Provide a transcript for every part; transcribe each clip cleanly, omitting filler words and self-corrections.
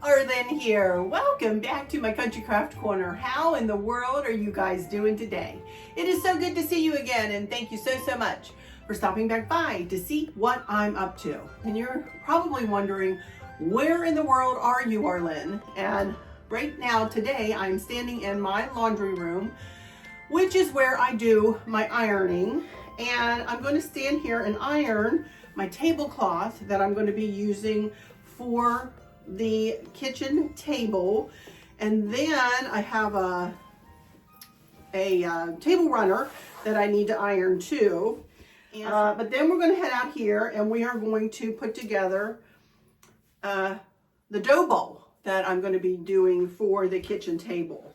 Arlynn here. Welcome back to my Country Craft Corner. How in the world are you guys doing today? It is so good to see you again, and thank you so much for stopping back by to see what I'm up to. And you're probably wondering, where in the world are you, Arlynn? And right now, today, I'm standing in my laundry room, which is where I do my ironing. And I'm going to stand here and iron my tablecloth that I'm going to be using for the kitchen table. And then I have a table runner that I need to iron too. But then we're going to head out here and we are going to put together the dough bowl that I'm going to be doing for the kitchen table.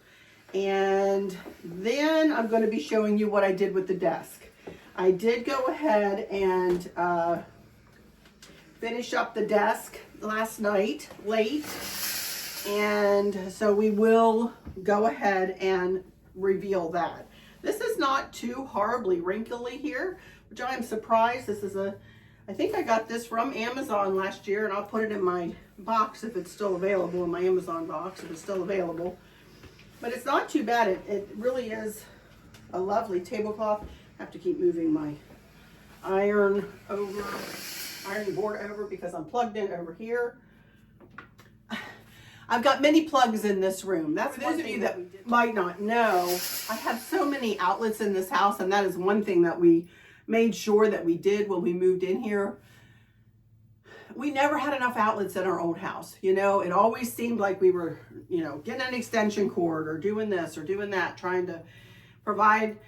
And then I'm going to be showing you what I did with the desk. I did go ahead and finish up the desk last night late, and so we will go ahead and reveal that. This is not too horribly wrinkly here, which I am surprised. This is I think I got this from Amazon last year, and I'll put it in my box if it's still available, in my Amazon box if it's still available. But it's not too bad. It really is a lovely tablecloth. I have to keep moving my ironing board over because I'm plugged in over here. I've got many plugs in this room. That's one thing that we might not know. I have so many outlets in this house, and that is one thing that we made sure that we did when we moved in here. We never had enough outlets in our old house. You know, it always seemed like we were, getting an extension cord or doing this or doing that, trying to provide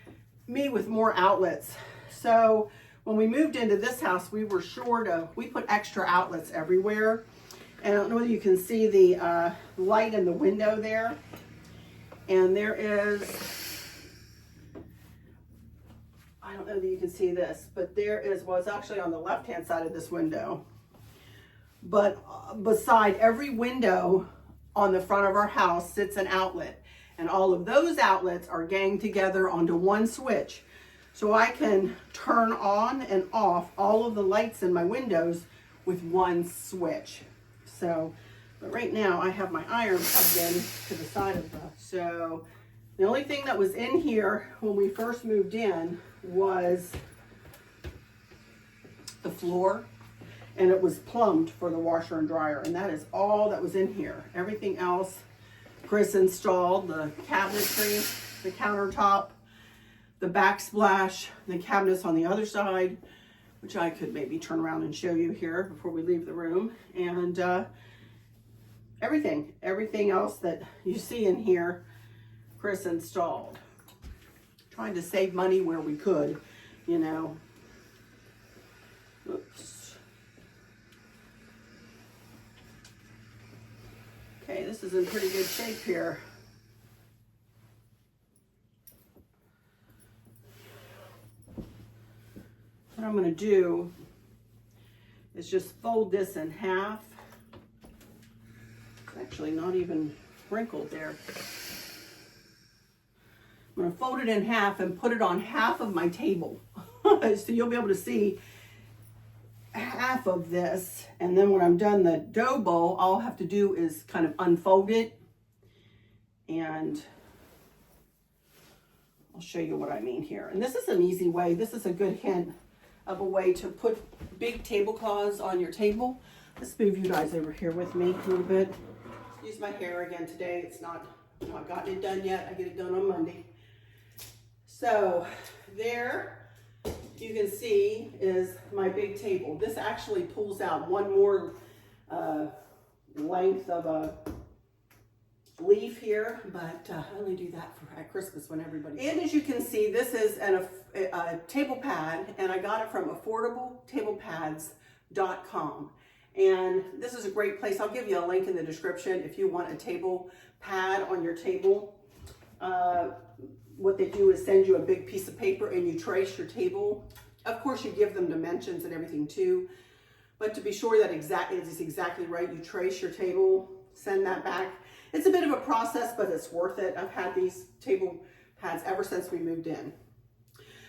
me with more outlets. So when we moved into this house, we were we put extra outlets everywhere. And I don't know whether you can see the light in the window there. And there is, I don't know that you can see this, but there is, well, it's actually on the left-hand side of this window. But beside every window on the front of our house sits an outlet. And all of those outlets are ganged together onto one switch. So I can turn on and off all of the lights in my windows with one switch. So, but right now I have my iron plugged in to the side of the, so the only thing that was in here when we first moved in was the floor, and it was plumbed for the washer and dryer, and that is all that was in here. Everything else, Chris installed the cabinetry, the countertop, the backsplash, the cabinets on the other side, which I could maybe turn around and show you here before we leave the room, and everything else that you see in here, Chris installed. Trying to save money where we could, Oops. Okay, this is in pretty good shape here. What I'm going to do is just fold this in half. It's actually not even wrinkled there. I'm going to fold it in half and put it on half of my table. So you'll be able to see half of this. And then when I'm done the dough bowl, all I'll have to do is kind of unfold it. And I'll show you what I mean here. And this is an easy way. This is a good hint of a way to put big tablecloths on your table. Let's move you guys over here with me a little bit. Use my hair again today. It's not gotten it done yet. I get it done on Monday. So there you can see is my big table. This actually pulls out one more length of a leaf here, but I only do that at Christmas when everybody. And as you can see, this is a table pad, and I got it from affordabletablepads.com. And this is a great place. I'll give you a link in the description if you want a table pad on your table. What they do is send you a big piece of paper and you trace your table. Of course, you give them dimensions and everything too. But to be sure that it is exactly right, you trace your table, send that back. It's a bit of a process, but it's worth it. I've had these table pads ever since we moved in.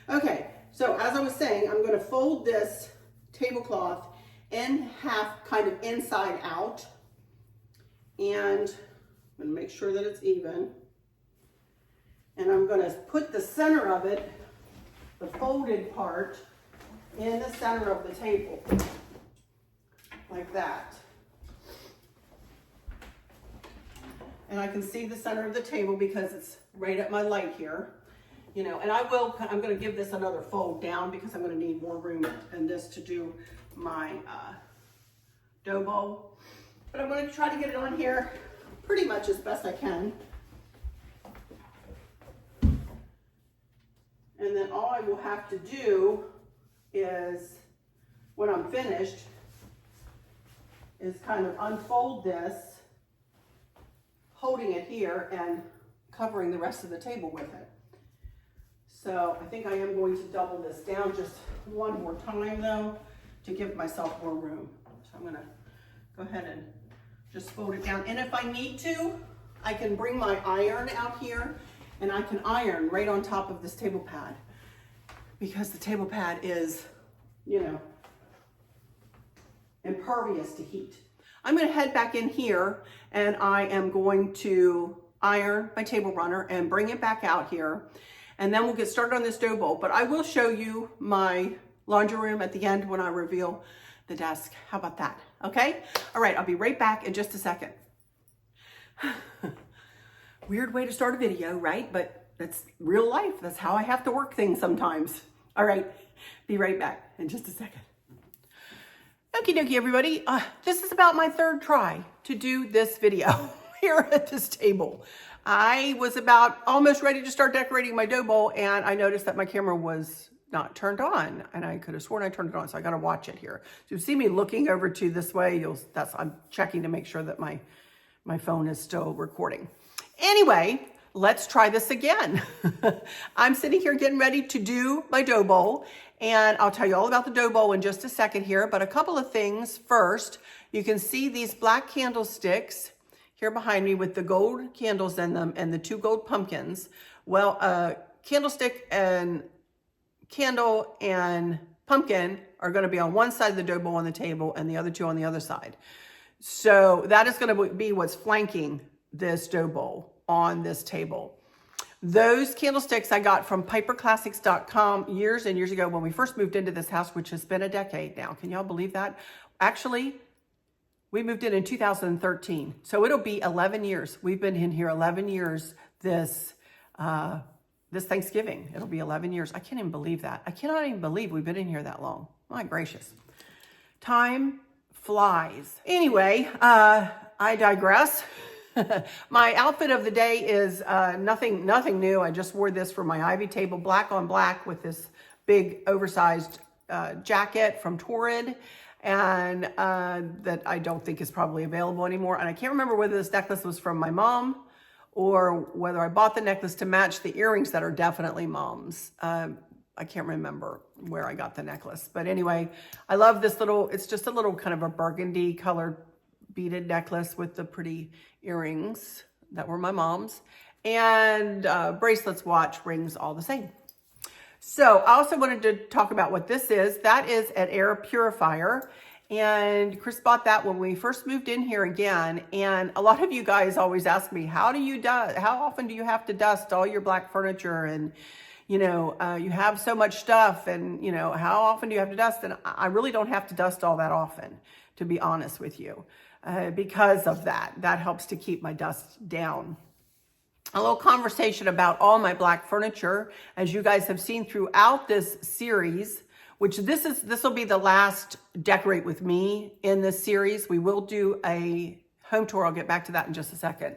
Okay, so as I was saying, I'm gonna fold this tablecloth in half, kind of inside out. And I'm gonna make sure that it's even. And I'm gonna put the center of it, the folded part, in the center of the table, like that. And I can see the center of the table because it's right at my light here. You know, and I'm gonna give this another fold down because I'm gonna need more room than this to do my dough bowl. But I'm gonna try to get it on here pretty much as best I can. And then all I will have to do is, when I'm finished, is kind of unfold this, holding it here and covering the rest of the table with it. So I think I am going to double this down just one more time though, to give myself more room. So I'm gonna go ahead and just fold it down. And if I need to, I can bring my iron out here and I can iron right on top of this table pad, because the table pad is, you know, impervious to heat. I'm gonna head back in here and I am going to iron my table runner and bring it back out here. And then we'll get started on this dough bowl. But I will show you my laundry room at the end when I reveal the desk. How about that? Okay? All right, I'll be right back in just a second. Weird way to start a video, right? But that's real life. That's how I have to work things sometimes. All right, be right back in just a second. Okie dokie, everybody. This is about my third try to do this video here at this table. I was about almost ready to start decorating my dough bowl, and I noticed that my camera was not turned on, and I could have sworn I turned it on, so I got to watch it here. So you see me looking over to this way, I'm checking to make sure that my phone is still recording. Anyway, let's try this again. I'm sitting here getting ready to do my dough bowl, and I'll tell you all about the dough bowl in just a second here, but a couple of things first. You can see these black candlesticks here behind me with the gold candles in them and the 2 gold pumpkins. Well, candlestick and candle and pumpkin are gonna be on one side of the dough bowl on the table and the other 2 on the other side. So that is gonna be what's flanking this dough bowl on this table. Those candlesticks I got from piperclassics.com years and years ago when we first moved into this house, which has been a decade now. Can y'all believe that? Actually, we moved in 2013, so it'll be 11 years. We've been in here 11 years this Thanksgiving. It'll be 11 years. I can't even believe that. I cannot even believe we've been in here that long. My gracious. Time flies. Anyway, I digress. My outfit of the day is nothing new. I just wore this for my Ivy table, black on black with this big oversized jacket from Torrid. And that I don't think is probably available anymore. And I can't remember whether this necklace was from my mom or whether I bought the necklace to match the earrings that are definitely mom's. I can't remember where I got the necklace. But anyway, I love this it's just a little kind of a burgundy colored beaded necklace with the pretty earrings that were my mom's. And bracelets, watch, rings, all the same. So I also wanted to talk about what this is. That is an air purifier. And Chris bought that when we first moved in here again. And a lot of you guys always ask me, how often do you have to dust all your black furniture? And, you know, you have so much stuff and, you know, how often do you have to dust? And I really don't have to dust all that often, to be honest with you, because of that. That helps to keep my dust down. A little conversation about all my black furniture. As you guys have seen throughout this series, which this will be the last Decorate With Me in this series. We will do a home tour. I'll get back to that in just a second.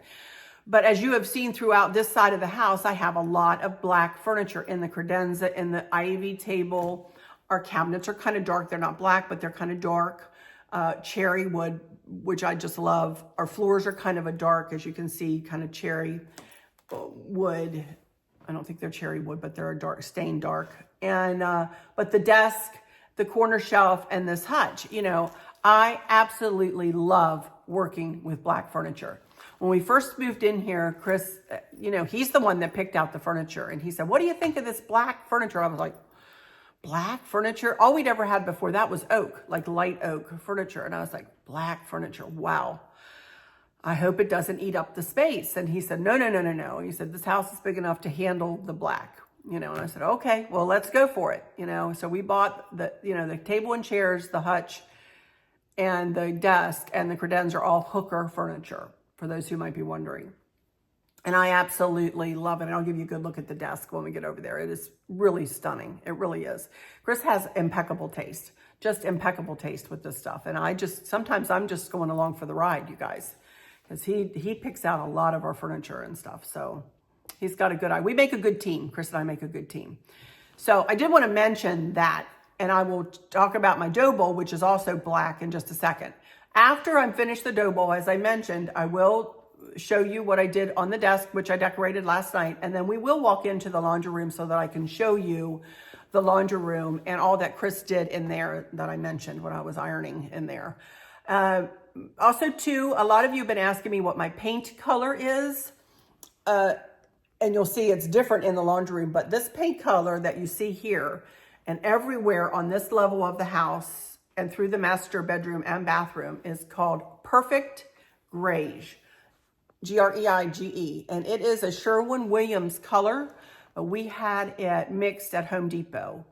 But as you have seen throughout this side of the house, I have a lot of black furniture in the credenza, in the Ivy table. Our cabinets are kind of dark. They're not black, but they're kind of dark. Cherry wood, which I just love. Our floors are kind of a dark, as you can see, kind of cherry wood. I don't think they're cherry wood, but they're a dark, stained dark. And but the desk the corner shelf and this hutch. You know, I absolutely love working with black furniture. When we first moved in here, Chris, you know, he's the one that picked out the furniture. And he said, what do you think of this black furniture? I was like, black furniture? All we'd ever had before that was oak, like light oak furniture. And I was like, black furniture, wow. I hope it doesn't eat up the space. And he said, no, no, no, no, no. He said, this house is big enough to handle the black, you know. And I said, okay, well, let's go for it, you know. So we bought the, you know, the table and chairs, the hutch, and the desk, and the credens are all Hooker furniture, for those who might be wondering. And I absolutely love it. And I'll give you a good look at the desk when we get over there. It is really stunning. It really is. Chris has impeccable taste, just impeccable taste with this stuff. And I just, sometimes I'm just going along for the ride, you guys, because he picks out a lot of our furniture and stuff. So he's got a good eye. We make a good team. Chris and I make a good team. So I did want to mention that, and I will talk about my dough bowl, which is also black, in just a second. After I'm finished the dough bowl, as I mentioned, I will show you what I did on the desk, which I decorated last night. And then we will walk into the laundry room so that I can show you the laundry room and all that Chris did in there that I mentioned when I was ironing in there. Also too, a lot of you have been asking me what my paint color is. And you'll see it's different in the laundry room, but this paint color that you see here and everywhere on this level of the house and through the master bedroom and bathroom is called Perfect Greige. Greige, and it is a Sherwin-Williams color. We had it mixed at Home Depot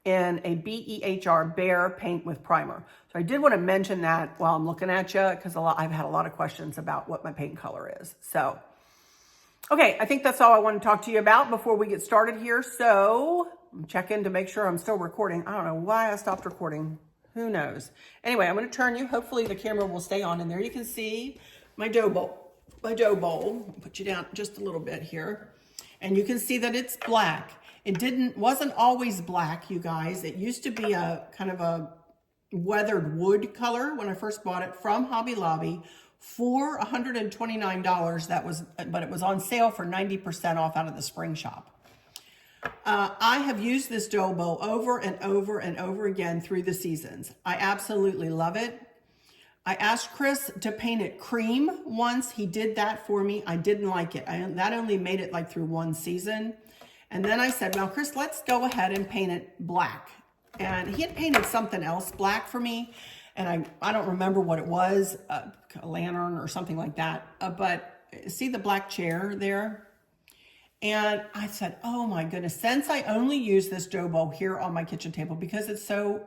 in a Behr, Behr paint with primer. So I did want to mention that while I'm looking at you, because I've had a lot of questions about what my paint color is. So, okay, I think that's all I want to talk to you about before we get started here. So I'm checking to make sure I'm still recording. I don't know why I stopped recording. Who knows? Anyway, I'm going to turn you. Hopefully the camera will stay on, and there you can see my dough bowl. My dough bowl, put you down just a little bit here, and you can see that it's black. It wasn't always black, you guys. It used to be a kind of a weathered wood color when I first bought it from Hobby Lobby for $129. But it was on sale for 90% off out of the spring shop. I have used this dough bowl over and over and over again through the seasons. I absolutely love it. I asked Chris to paint it cream once. He did that for me. I didn't like it. That only made it like through one season. And then I said, well, Chris, let's go ahead and paint it black. And he had painted something else black for me. And I don't remember what it was, a lantern or something like that. But see the black chair there? And I said, oh my goodness, since I only use this dough bowl here on my kitchen table because it's so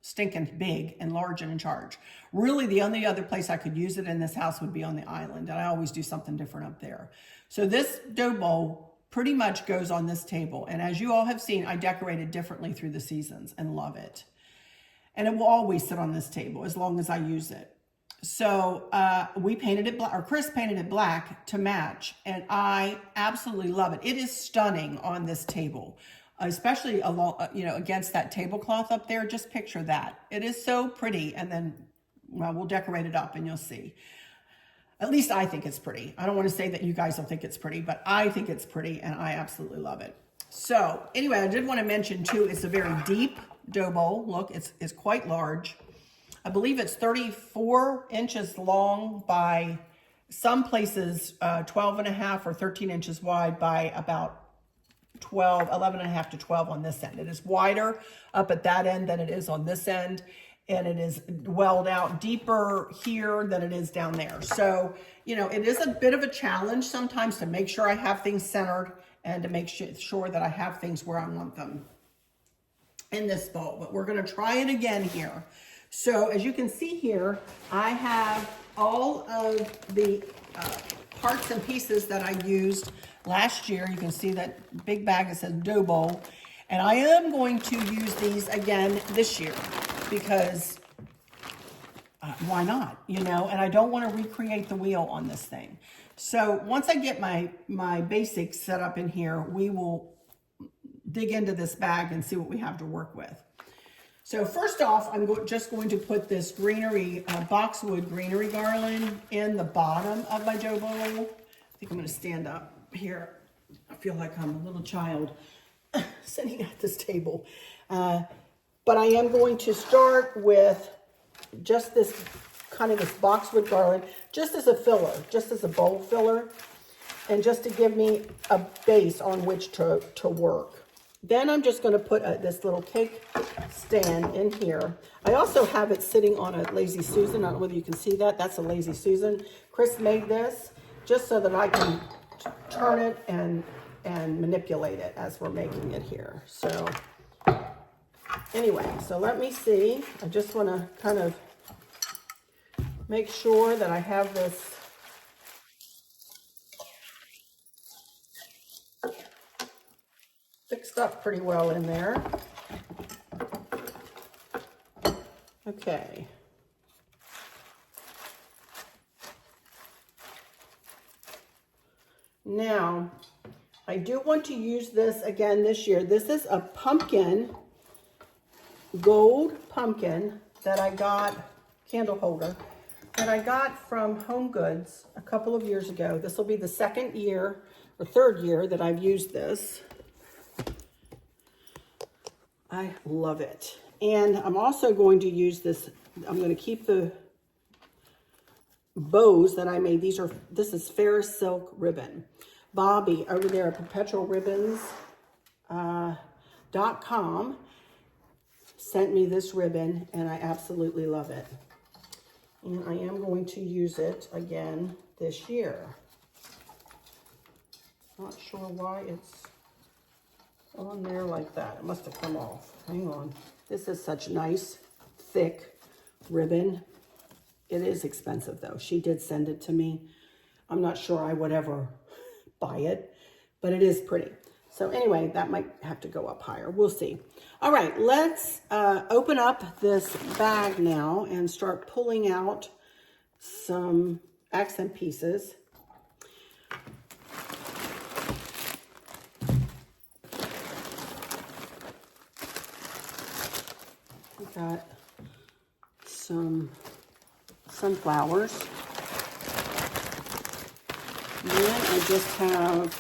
stinking big and large and in charge. Really, the only other place I could use it in this house would be on the island, and I always do something different up there. So this dough bowl pretty much goes on this table, and as you all have seen, I decorated differently through the seasons and love it. And it will always sit on this table as long as I use it. So we painted it black, or Chris painted it black to match, and I absolutely love it. It is stunning on this table. Especially along, against that tablecloth up there. Just picture that. It is so pretty. And then, well, we'll decorate it up and you'll see. At least I think it's pretty. I don't want to say that you guys don't think it's pretty, but I think it's pretty and I absolutely love it. So anyway, I did want to mention too, it's a very deep dough bowl. Look, it's quite large. I believe it's 34 inches long by some places 12 and a half or 13 inches wide by about 11 and a half to 12 on this end. It is wider up at that end than it is on this end, and it is welled out deeper here than it is down there. So, it is a bit of a challenge sometimes to make sure I have things centered and to make sure that I have things where I want them in this bowl, but we're going to try it again here. So as you can see here, I have all of the parts and pieces that I used last year. You can see that big bag that says dough bowl. And I am going to use these again this year because why not? And I don't want to recreate the wheel on this thing. So once I get my basics set up in here, we will dig into this bag and see what we have to work with. So first off, I'm just going to put this greenery, boxwood greenery garland in the bottom of my dough bowl. I think I'm going to stand up here. I feel like I'm a little child sitting at this table. But I am going to start with just this kind of this boxwood garland, just as a filler, just as a bowl filler, and just to give me a base on which to work. Then I'm just going to put this little cake stand in here. I also have it sitting on a Lazy Susan. I don't know whether you can see that. That's a Lazy Susan. Chris made this just so that I can turn it and manipulate it as we're making it here. So anyway, so let me see. I just want to kind of make sure that I have this fixed up pretty well in there. Okay. Now, I do want to use this again this year. This is a pumpkin, gold pumpkin that I got, candle holder, that I got from Home Goods a couple of years ago. This will be the second year or third year that I've used this. I love it. And I'm also going to use this, I'm going to keep the bows that I made. This is Farrisilk ribbon. Bobby over there at PerpetualRibbons.com sent me this ribbon, and I absolutely love it. And I am going to use it again this year. Not sure why it's on there like that. It must have come off. Hang on. This is such nice, thick ribbon. It is expensive though. She did send it to me. I'm not sure I would ever buy it, but it is pretty. So anyway, that might have to go up higher. We'll see. All right, let's open up this bag now and start pulling out some accent pieces. We got some sunflowers. Then I just have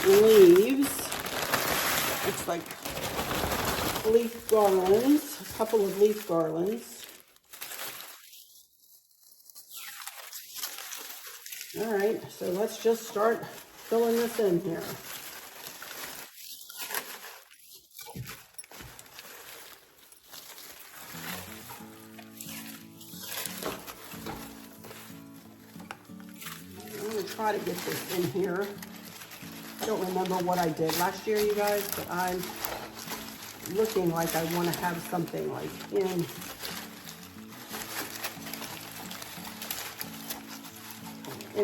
leaves. Looks like leaf garlands, a couple of leaf garlands. All right, so let's just start filling this in here. Try to get this in here. I don't remember what I did last year, you guys, but I'm looking like I want to have something like in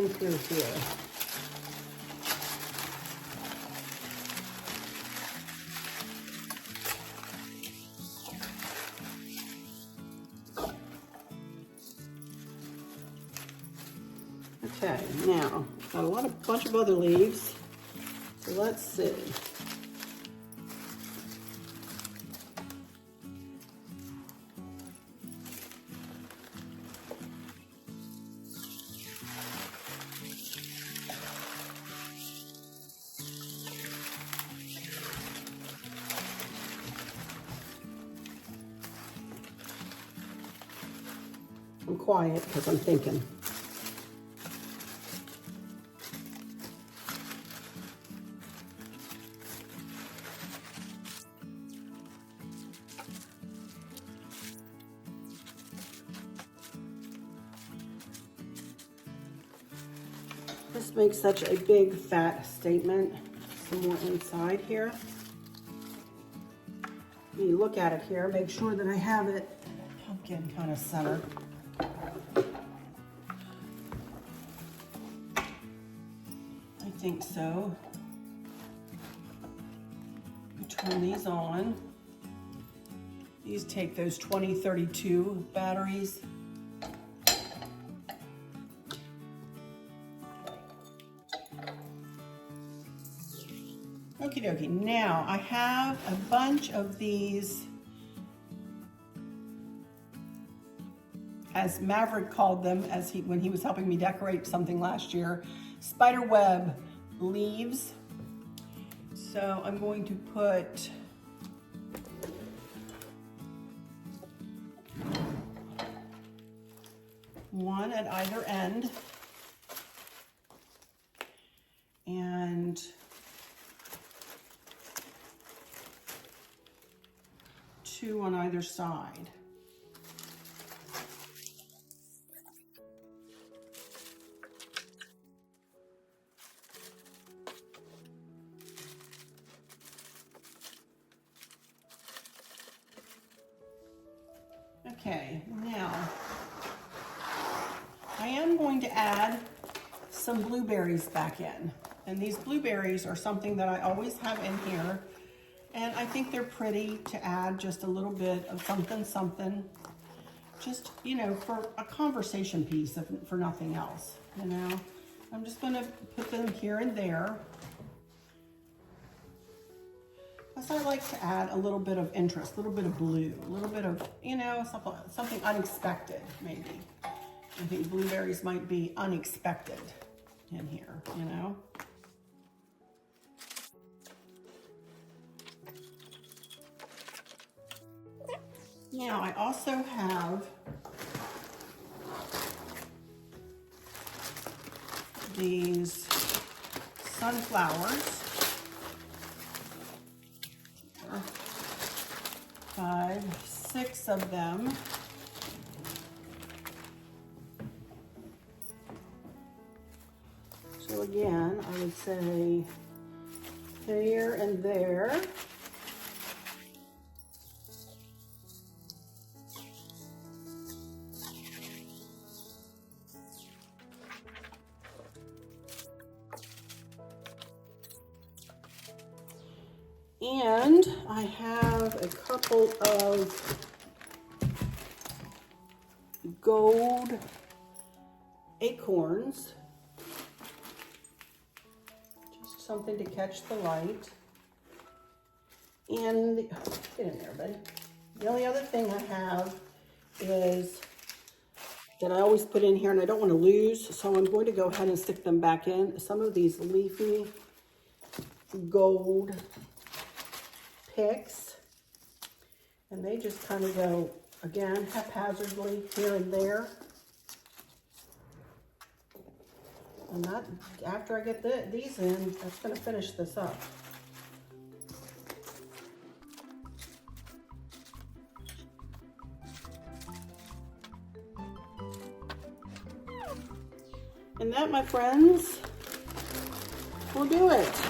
through here. Okay, now, got a bunch of other leaves, so let's see. I'm quiet because I'm thinking. This makes such a big fat statement. Some more inside here. You look at it here, make sure that I have it pumpkin kind of center. I think so. Turn these on. These take those 2032 batteries. Okie dokie. Now I have a bunch of these, as Maverick called them, when he was helping me decorate something last year, spider web leaves. So I'm going to put one at either end, and two on either side. Okay, now I am going to add some blueberries back in. And these blueberries are something that I always have in here. And I think they're pretty to add just a little bit of something, just, you know, for a conversation piece, if for nothing else, you know. I'm just gonna put them here and there. Plus I like to add a little bit of interest, a little bit of blue, a little bit of, you know, something unexpected, maybe. I think blueberries might be unexpected in here, you know. Now I also have these sunflowers. 5, 6 of them. So again, I would say there and there. And I have a couple of gold acorns, just something to catch the light. And get in there, buddy. The only other thing I have is that I always put in here, and I don't want to lose, so I'm going to go ahead and stick them back in. Some of these leafy gold picks, and they just kind of go, again, haphazardly here and there. And that, after I get these in, that's going to finish this up. And that, my friends, will do it.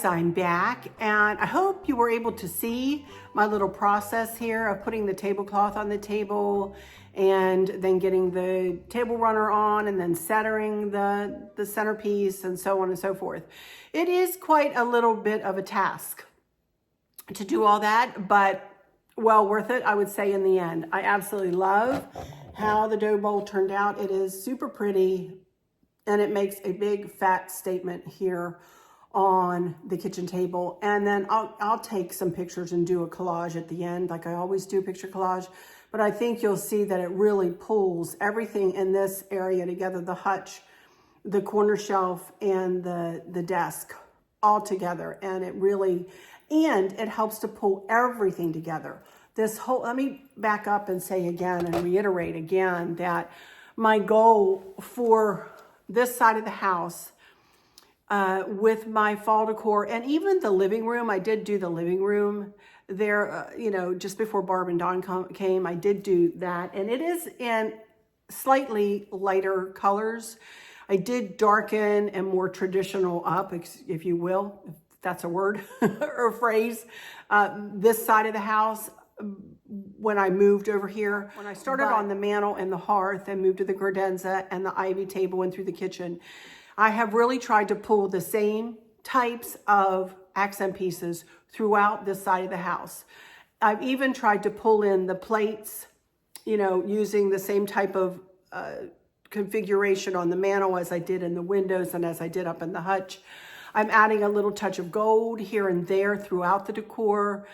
I'm back, and I hope you were able to see my little process here of putting the tablecloth on the table and then getting the table runner on and then centering the centerpiece and so on and so forth. It is quite a little bit of a task to do all that, but well worth it, I would say, in the end. I absolutely love how the dough bowl turned out. It is super pretty, and it makes a big fat statement here on the kitchen table. And then I'll take some pictures and do a collage at the end, like I always do, picture collage. But I think you'll see that it really pulls everything in this area together, the hutch, the corner shelf, and the desk all together. And it really, and it helps to pull everything together. This whole, let me back up and say again and reiterate again that my goal for this side of the house with my fall decor, and even the living room. I did do the living room there, you know, just before Barb and Dawn came. I did do that, and it is in slightly lighter colors. I did darken and more traditional up, if you will, if that's a word or a phrase, this side of the house when I moved over here. When I started on the mantle and the hearth and moved to the credenza and the ivy table and through the kitchen, I have really tried to pull the same types of accent pieces throughout this side of the house. I've even tried to pull in the plates, you know, using the same type of configuration on the mantle as I did in the windows and as I did up in the hutch. I'm adding a little touch of gold here and there throughout the decor.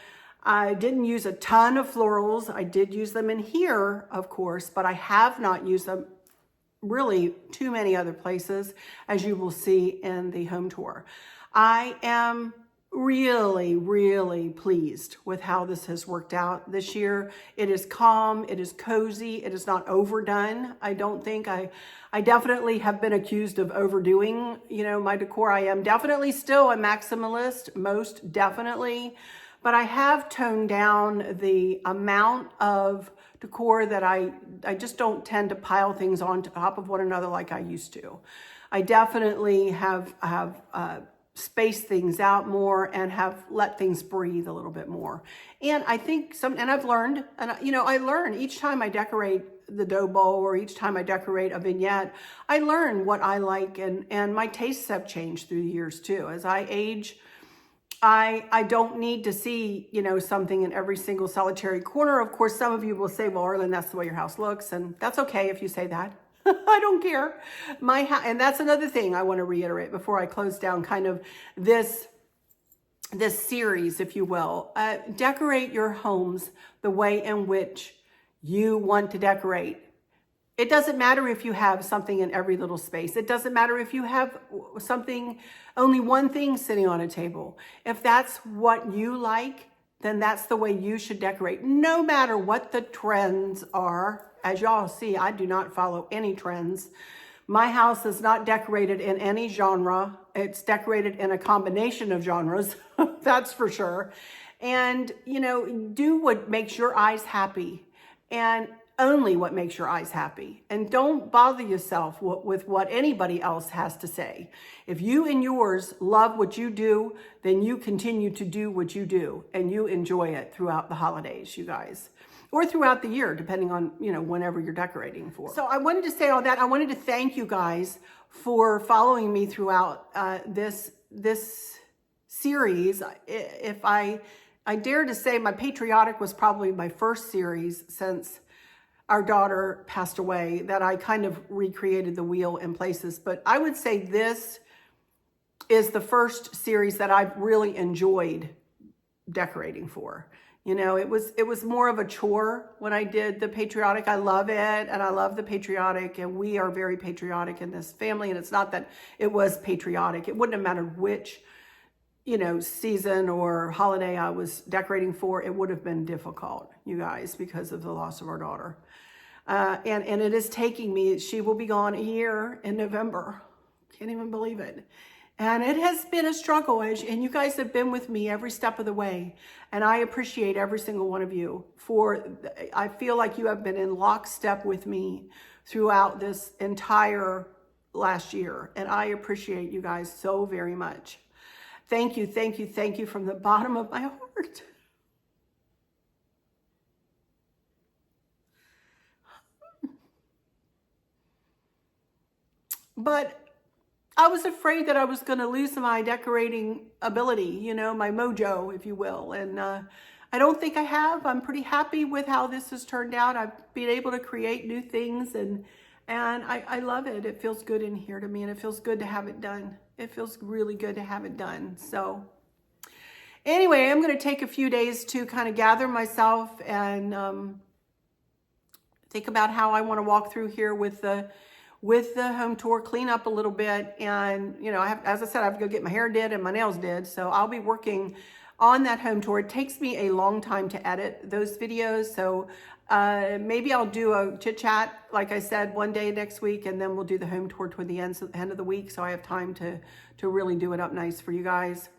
I didn't use a ton of florals. I did use them in here, of course, but I have not used them really too many other places, as you will see in the home tour. I am really, really pleased with how this has worked out this year. It is calm, it is cozy, it is not overdone. I don't think I definitely have been accused of overdoing, you know, my decor. I am definitely still a maximalist, most definitely, but I have toned down the amount of decor that I just don't tend to pile things on top of one another like I used to. I definitely have spaced things out more and have let things breathe a little bit more. And I think and I've learned, and you know, I learn each time I decorate the dough bowl or each time I decorate a vignette, I learn what I like, and my tastes have changed through the years too. As I age, I don't need to see, you know, something in every single solitary corner. Of course, some of you will say, well, Arlynn, that's the way your house looks. And that's okay if you say that. I don't care. My house, and that's another thing I want to reiterate before I close down kind of this series, if you will. Decorate your homes the way in which you want to decorate. It doesn't matter if you have something in every little space. It doesn't matter if you have something, only one thing sitting on a table. If that's what you like, then that's the way you should decorate, no matter what the trends are. As y'all see, I do not follow any trends. My house is not decorated in any genre. It's decorated in a combination of genres, that's for sure. And, you know, do what makes your eyes happy, and only what makes your eyes happy. And don't bother yourself with what anybody else has to say. If you and yours love what you do, then you continue to do what you do, and you enjoy it throughout the holidays, you guys. Or throughout the year, depending on, you know, whenever you're decorating for. So I wanted to say all that. I wanted to thank you guys for following me throughout this series. If I dare to say, my patriotic was probably my first series since our daughter passed away, that I kind of recreated the wheel in places. But I would say this is the first series that I've really enjoyed decorating for. You know, it was more of a chore when I did the patriotic. I love it, and I love the patriotic, and we are very patriotic in this family. And it's not that it was patriotic. It wouldn't have mattered which, you know, season or holiday I was decorating for. It would have been difficult, you guys, because of the loss of our daughter. And it is taking me, she will be gone a year in November. Can't even believe it. And it has been a struggle, and you guys have been with me every step of the way. And I appreciate every single one of you I feel like you have been in lockstep with me throughout this entire last year. And I appreciate you guys so very much. Thank you, thank you, thank you from the bottom of my heart. But I was afraid that I was going to lose my decorating ability, you know, my mojo, if you will. And I don't think I have. I'm pretty happy with how this has turned out. I've been able to create new things, and I love it. It feels good in here to me, and it feels good to have it done. It feels really good to have it done. So anyway, I'm going to take a few days to kind of gather myself and think about how I want to walk through here with the home tour, clean up a little bit. And, you know, as I said, I have to go get my hair did and my nails did. So I'll be working on that home tour. It takes me a long time to edit those videos. So Maybe I'll do a chit chat, like I said, one day next week, and then we'll do the home tour toward the end of the week, so I have time to really do it up nice for you guys.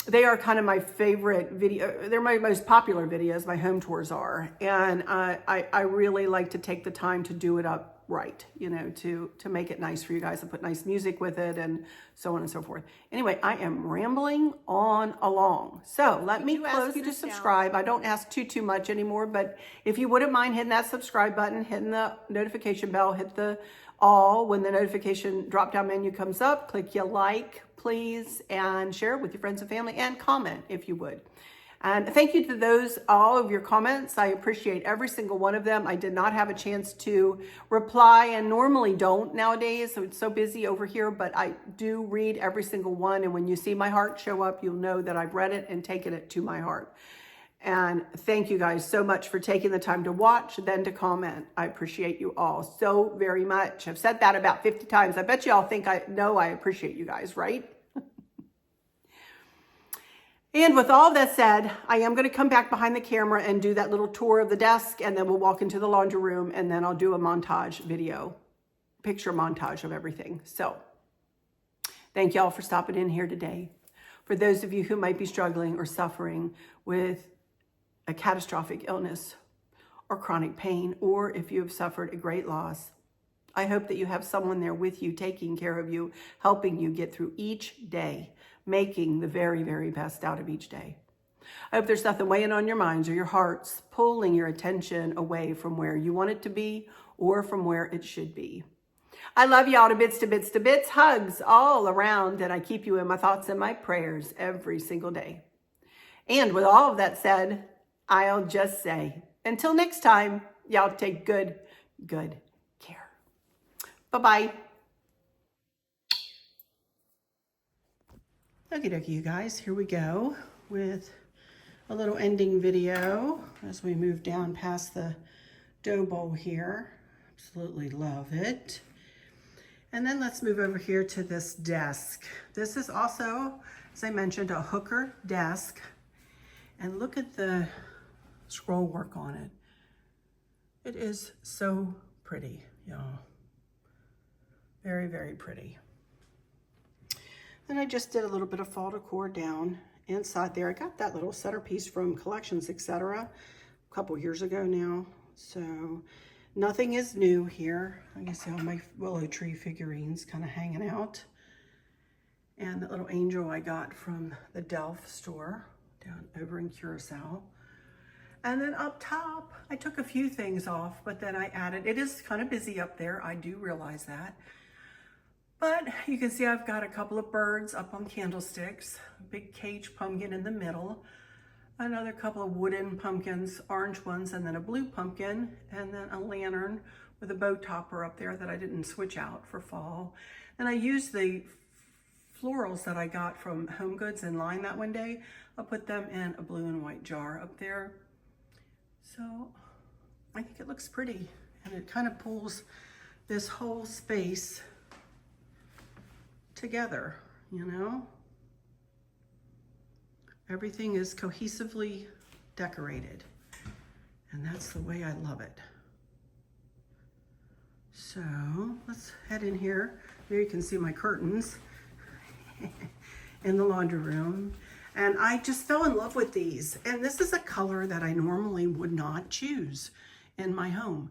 They are kind of my favorite video. They're my most popular videos, my home tours are. And I really like to take the time to do it up right, you know, to make it nice for you guys, and put nice music with it and so on and so forth. Anyway, I am rambling on along. So let me close you to subscribe. I don't ask too much anymore, but if you wouldn't mind hitting that subscribe button, hitting the notification bell, hit the all when the notification drop-down menu comes up, click your like, please, and share it with your friends and family, and comment if you would. And thank you to all of your comments. I appreciate every single one of them. I did not have a chance to reply, and normally don't nowadays. So it's so busy over here, but I do read every single one. And when you see my heart show up, you'll know that I've read it and taken it to my heart. And thank you guys so much for taking the time to watch, then to comment. I appreciate you all so very much. I've said that about 50 times. I bet you all think I know I appreciate you guys, right? And with all that said, I am going to come back behind the camera and do that little tour of the desk, and then we'll walk into the laundry room, and then I'll do a montage video, picture montage of everything. So thank y'all for stopping in here today. For those of you who might be struggling or suffering with a catastrophic illness or chronic pain, or if you have suffered a great loss, I hope that you have someone there with you, taking care of you, helping you get through each day, making the very, very best out of each day. I hope there's nothing weighing on your minds or your hearts, pulling your attention away from where you want it to be or from where it should be. I love y'all to bits, to bits, to bits. Hugs all around, and I keep you in my thoughts and my prayers every single day. And with all of that said, I'll just say, until next time, y'all take good care. Bye-bye. Okie dokie, you guys, here we go with a little ending video as we move down past the dough bowl here. Absolutely love it. And then let's move over here to this desk. This is also, as I mentioned, a hooker desk. And look at the scroll work on it. It is so pretty, y'all. Very, very pretty. Then I just did a little bit of fall decor down inside there. I got that little centerpiece from Collections, etc. a couple years ago now. So nothing is new here. I can see all my willow tree figurines kind of hanging out. And that little angel I got from the Delft store down over in Curacao. And then up top, I took a few things off, but then I added, it is kind of busy up there. I do realize that. But you can see I've got a couple of birds up on candlesticks, a big cage pumpkin in the middle, another couple of wooden pumpkins, orange ones, and then a blue pumpkin, and then a lantern with a bow topper up there that I didn't switch out for fall. And I used the florals that I got from Home Goods in line that one day. I'll put them in a blue and white jar up there. So I think it looks pretty, and it kind of pulls this whole space together, you know? Everything is cohesively decorated, and that's the way I love it. So let's head in here. There you can see my curtains in the laundry room. And I just fell in love with these. And this is a color that I normally would not choose in my home.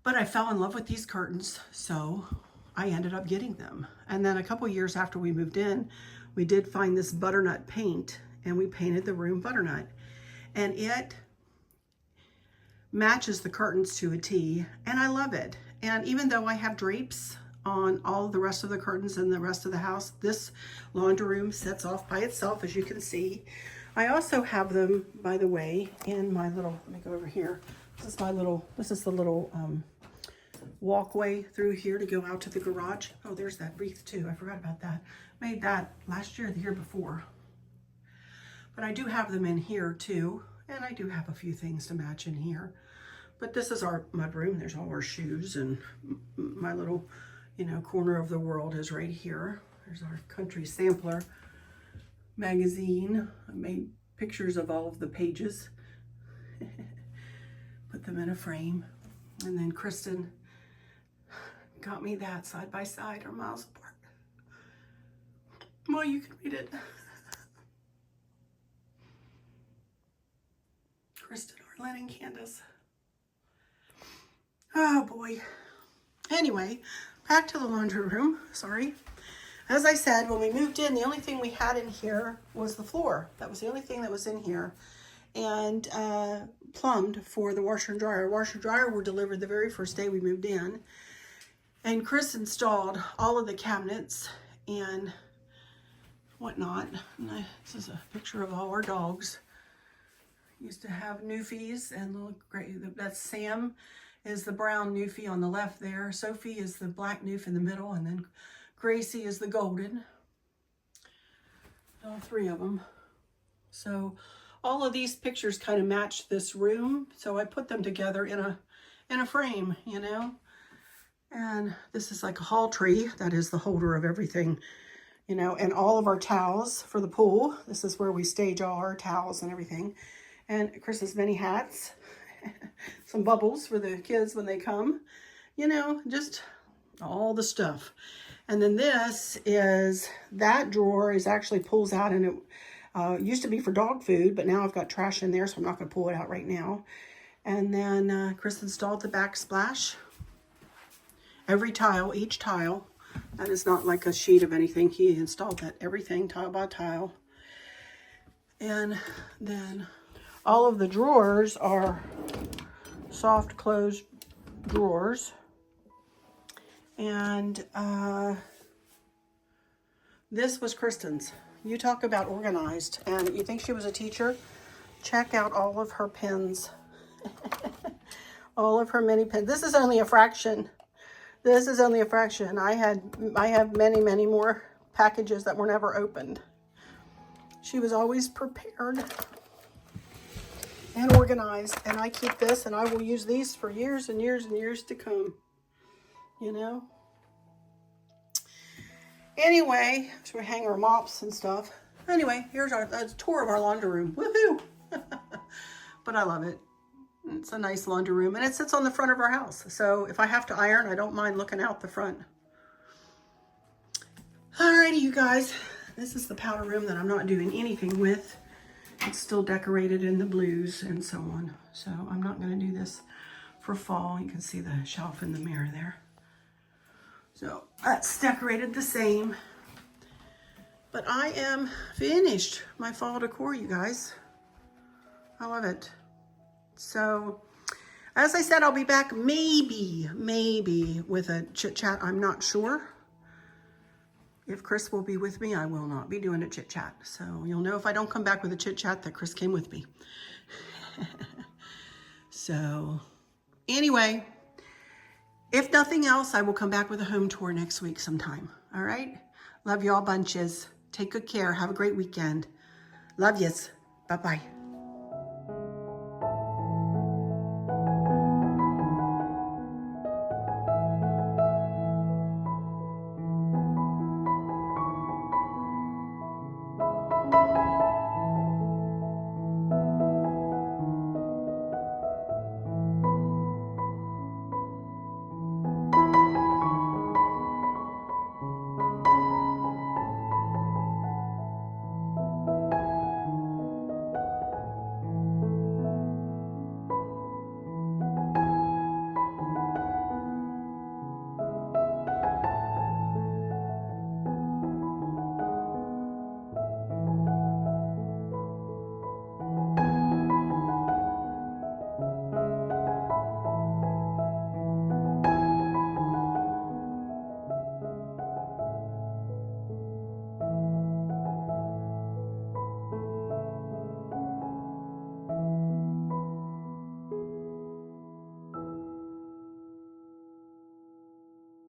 But I fell in love with these curtains, so I ended up getting them. And then a couple years after we moved in, we did find this butternut paint, and we painted the room butternut. And it matches the curtains to a T, and I love it. And even though I have drapes on all the rest of the curtains in the rest of the house, this laundry room sets off by itself, as you can see. I also have them, by the way, in my little, let me go over here. This is the little walkway through here to go out to the garage. Oh, there's that wreath too. I forgot about that. Made that last year or the year before. But I do have them in here too. And I do have a few things to match in here. But this is our mudroom. There's all our shoes, and my little, you know, corner of the world is right here. There's our country sampler magazine. I made pictures of all of the pages. Put put them in a frame. And then Kristen got me that side by side or miles apart. Well, you can read it. Kristen, Arlynn, and Candace. Oh boy. Anyway, back to the laundry room. Sorry. As I said, when we moved in, the only thing we had in here was the floor. That was the only thing that was in here. And plumbed for the washer and dryer. Washer and dryer were delivered the very first day we moved in. And Chris installed all of the cabinets and whatnot. And this is a picture of all our dogs. Used to have Newfies and little gray. That's Sam is the brown Newfie on the left there. Sophie is the black Newf in the middle, and then Gracie is the golden. All three of them. So all of these pictures kind of match this room, so I put them together in a frame, you know. And this is like a hall tree. That is the holder of everything, you know. And all of our towels for the pool. This is where we stage all our towels and everything. And Chris's many hats. Some bubbles for the kids when they come, you know, just all the stuff. And then this is, that drawer is actually pulls out, and it used to be for dog food, but now I've got trash in there, so I'm not going to pull it out right now. And then Chris installed the backsplash. Every tile, each tile, that is not like a sheet of anything. He installed that, everything, tile by tile. And then all of the drawers are soft closed drawers. And this was Kristen's. You talk about organized. And you think she was a teacher? Check out all of her pins. All of her mini pins. This is only a fraction. This is only a fraction. I have many, many more packages that were never opened. She was always prepared and organized, and I keep this, and I will use these for years and years and years to come, you know. Anyway, so we hang our mops and stuff. Anyway, here's a tour of our laundry room. Woohoo! But I love it. It's a nice laundry room, and it sits on the front of our house. So if I have to iron, I don't mind looking out the front. Alrighty, you guys. This is the powder room that I'm not doing anything with. It's still decorated in the blues and so on. So I'm not going to do this for fall. You can see the shelf in the mirror there. So that's decorated the same. But I am finished my fall decor, you guys. I love it. So as I said, I'll be back maybe with a chit chat. I'm not sure. If Chris will be with me, I will not be doing a chit chat. So you'll know if I don't come back with a chit chat that Chris came with me. So anyway, if nothing else, I will come back with a home tour next week sometime. All right. Love you all bunches. Take good care. Have a great weekend. Love yous. Bye-bye.